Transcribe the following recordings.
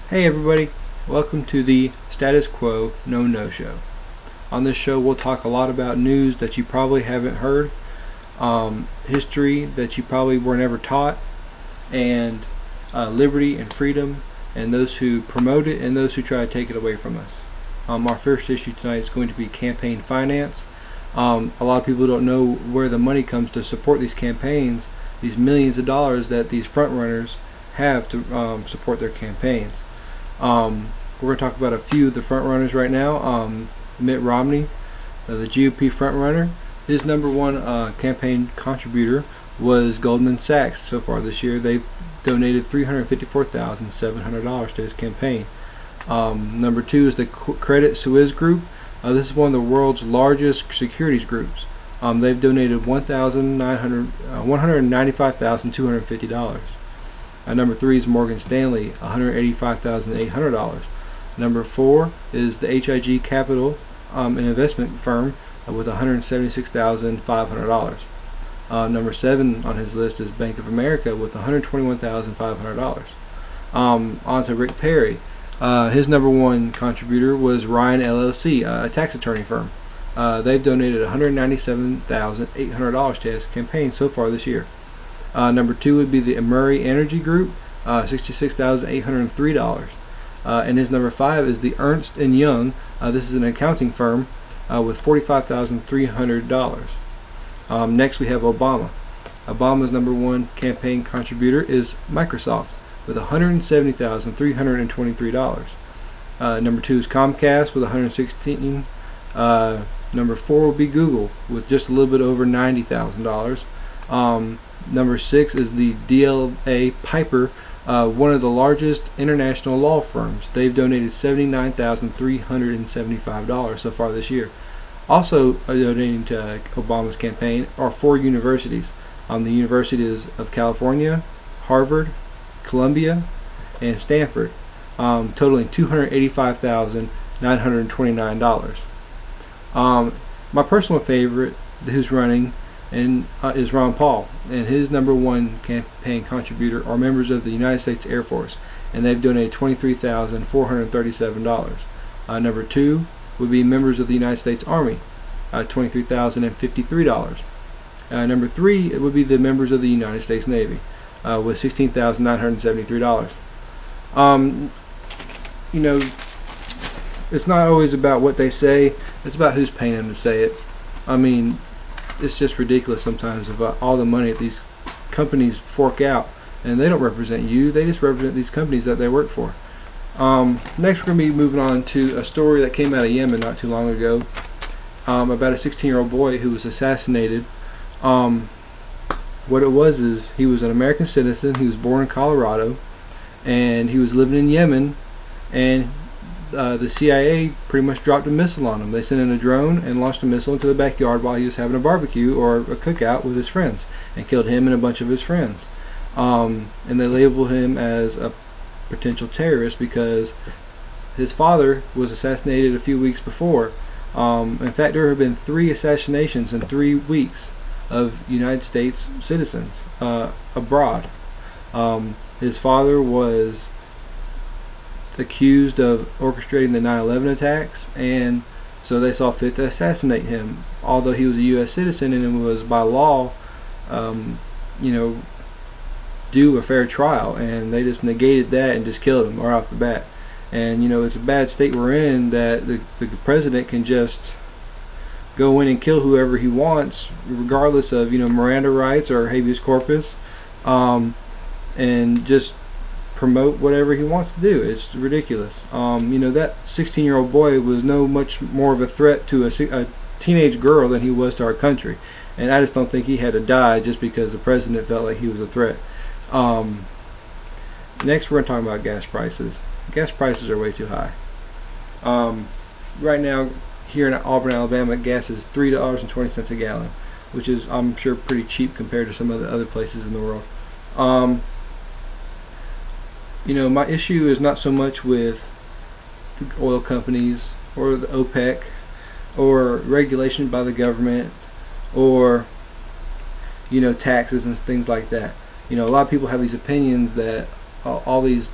Hey everybody, welcome to the Status Quo No Show. On this show we'll talk a lot about news that you probably haven't heard, history that you probably were never taught, and liberty and freedom, and those who promote it and those who try to take it away from us. Our first issue tonight is going to be campaign finance. A lot of people don't know where the money comes to support these campaigns, these millions of dollars that these front runners have to support their campaigns. We're going to talk about a few of the front runners right now. Mitt Romney, the GOP front runner, his number one campaign contributor was Goldman Sachs. So far this year, they've donated $354,700 to his campaign. Number two is the Credit Suisse Group. This is one of the world's largest securities groups. They've donated $195,250. Number three is Morgan Stanley, $185,800. Number four is the HIG Capital, an investment firm, with $176,500. Number seven on his list is Bank of America with $121,500. On to Rick Perry. His number one contributor was Ryan LLC, a tax attorney firm. They've donated $197,800 to his campaign so far this year. Number two would be the Murray Energy Group, $66,803. And his number five is the Ernst & Young. This is an accounting firm with $45,300. Next we have Obama. Obama's number one campaign contributor is Microsoft with $170,323. Number two is Comcast with $116,000. Number four will be Google with just a little bit over $90,000. Number six is the DLA Piper, one of the largest international law firms. They've donated $79,375 so far this year. Also donating to Obama's campaign are four universities. The Universities of California, Harvard, Columbia, and Stanford, totaling $285,929. My personal favorite who's running is Ron Paul, and his number one campaign contributor are members of the United States Air Force, and they've donated $23,437. Number two would be members of the United States Army, $23,053. Number three, it would be the members of the United States Navy, with $16,973. You know, it's not always about what they say, it's about who's paying them to say it. I mean, it's just ridiculous sometimes about all the money that these companies fork out, and they don't represent you, they just represent these companies that they work for. Next we're going to be moving on to a story that came out of Yemen not too long ago, about a 16-year-old boy who was assassinated. What it was is he was an American citizen, he was born in Colorado, and he was living in Yemen, and the CIA pretty much dropped a missile on him. They sent in a drone and launched a missile into the backyard while he was having a barbecue or a cookout with his friends, and killed him and a bunch of his friends. And they labeled him as a potential terrorist because his father was assassinated a few weeks before. In fact, there have been 3 assassinations in 3 weeks of United States citizens abroad. His father was accused of orchestrating the 9/11 attacks, and so they saw fit to assassinate him, although he was a U.S. citizen and it was by law, do a fair trial, and they just negated that and just killed him right off the bat. And it's a bad state we're in that the president can just go in and kill whoever he wants, regardless of Miranda rights or habeas corpus, and just promote whatever he wants to do. It's ridiculous. That 16-year-old boy was no much more of a threat to a teenage girl than he was to our country, and I just don't think he had to die just because the president felt like he was a threat. Next we're going to talk about gas prices. Gas prices are way too high. Right now here in Auburn, Alabama, gas is $3.20 a gallon, which is, I'm sure, pretty cheap compared to some of the other places in the world. My issue is not so much with the oil companies or the OPEC or regulation by the government or taxes and things like that. A lot of people have these opinions that all these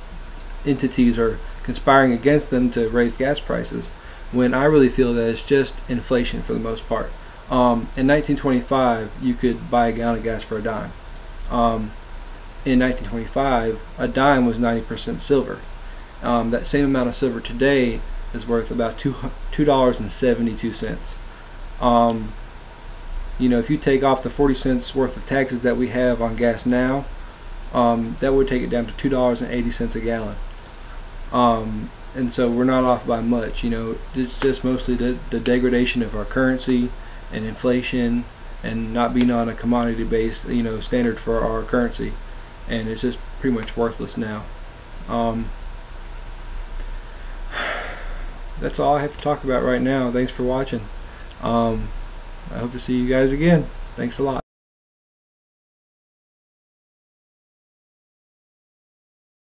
entities are conspiring against them to raise gas prices, when I really feel that it's just inflation for the most part. In 1925, you could buy a gallon of gas for a dime. In 1925, a dime was 90% silver. That same amount of silver today is worth about $2.72. You know, if you take off the 40 cents worth of taxes that we have on gas now, that would take it down to $2.80 a gallon. And so we're not off by much. You know, it's just mostly the degradation of our currency and inflation, and not being on a commodity-based, you know, standard for our currency, and it's just pretty much worthless now. That's all I have to talk about right now. Thanks for watching. I hope to see you guys again. Thanks a lot.